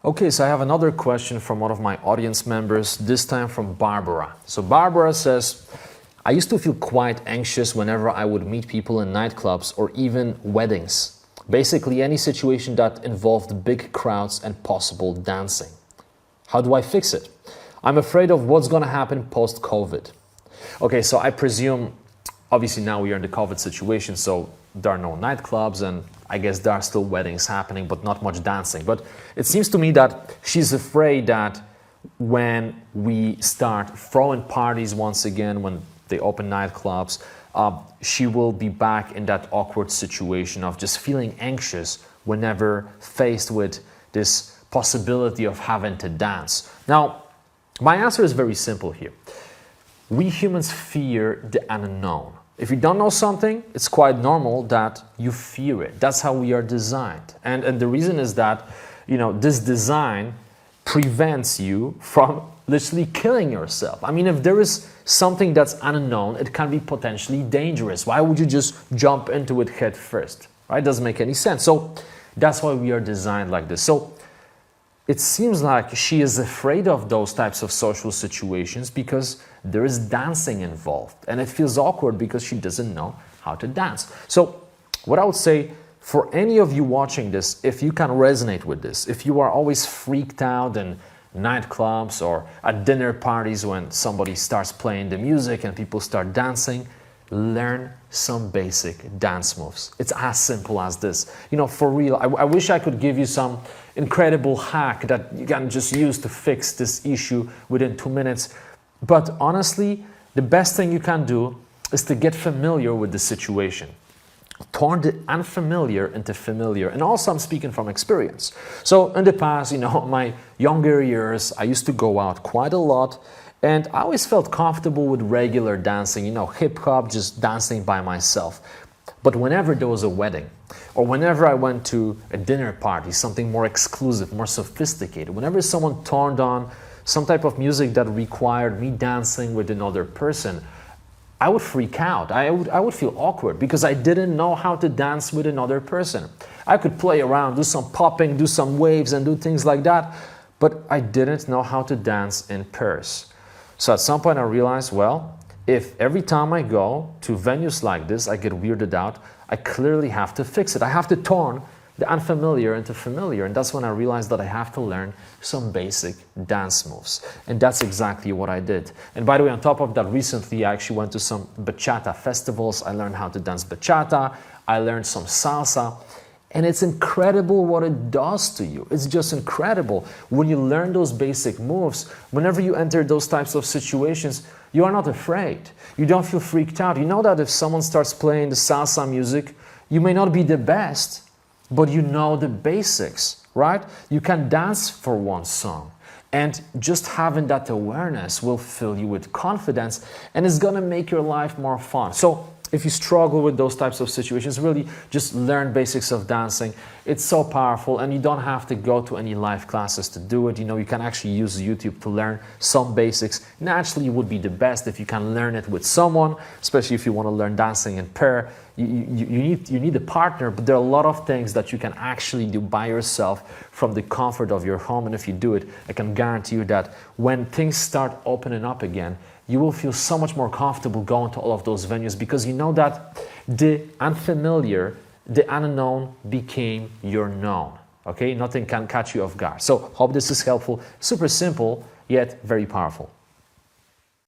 Okay, so I have another question from one of my audience members, this time from Barbara. So Barbara says, I used to feel quite anxious whenever I would meet people in nightclubs or even weddings. Basically any situation that involved big crowds and possible dancing. How do I fix it? I'm afraid of what's going to happen post-COVID. Okay, so I presume, obviously now we are in the COVID situation, so there are no nightclubs and I guess there are still weddings happening, but not much dancing. But it seems to me that she's afraid that when we start throwing parties once again, when they open nightclubs, she will be back in that awkward situation of just feeling anxious whenever faced with this possibility of having to dance. Now, my answer is very simple here. We humans fear the unknown. If you don't know something, it's quite normal that you fear it. That's how we are designed. And the reason is that, this design prevents you from literally killing yourself. I mean, if there is something that's unknown, it can be potentially dangerous. Why would you just jump into it head first? Right? It doesn't make any sense. So that's why we are designed like this. So it seems like she is afraid of those types of social situations because there is dancing involved and it feels awkward because she doesn't know how to dance. So what I would say for any of you watching this, if you can resonate with this, if you are always freaked out in nightclubs or at dinner parties when somebody starts playing the music and people start dancing, learn some basic dance moves. It's as simple as this. For real, I wish I could give you some incredible hack that you can just use to fix this issue within 2 minutes. But honestly, the best thing you can do is to get familiar with the situation. Turn the unfamiliar into familiar. And also I'm speaking from experience. So in the past, my younger years, I used to go out quite a lot. And I always felt comfortable with regular dancing, hip hop, just dancing by myself. But whenever there was a wedding, or whenever I went to a dinner party, something more exclusive, more sophisticated, whenever someone turned on some type of music that required me dancing with another person, I would freak out. I would feel awkward because I didn't know how to dance with another person. I could play around, do some popping, do some waves and do things like that, but I didn't know how to dance in pairs. So at some point I realized, well, if every time I go to venues like this, I get weirded out, I clearly have to fix it. I have to turn the unfamiliar into familiar. And that's when I realized that I have to learn some basic dance moves. And that's exactly what I did. And by the way, on top of that, recently I actually went to some bachata festivals. I learned how to dance bachata. I learned some salsa. And it's incredible what it does to you. It's just incredible. When you learn those basic moves, whenever you enter those types of situations, you are not afraid. You don't feel freaked out. You know that if someone starts playing the salsa music, you may not be the best, but you know the basics, right? You can dance for one song. And just having that awareness will fill you with confidence and it's gonna make your life more fun. So if you struggle with those types of situations, really just learn basics of dancing. It's so powerful and you don't have to go to any live classes to do it. You can actually use YouTube to learn some basics. Naturally, it would be the best if you can learn it with someone, especially if you want to learn dancing in pair. You need a partner, but there are a lot of things that you can actually do by yourself from the comfort of your home. And if you do it, I can guarantee you that when things start opening up again, you will feel so much more comfortable going to all of those venues because you know that the unfamiliar, the unknown became your known. Okay, nothing can catch you off guard. So hope this is helpful. Super simple, yet very powerful.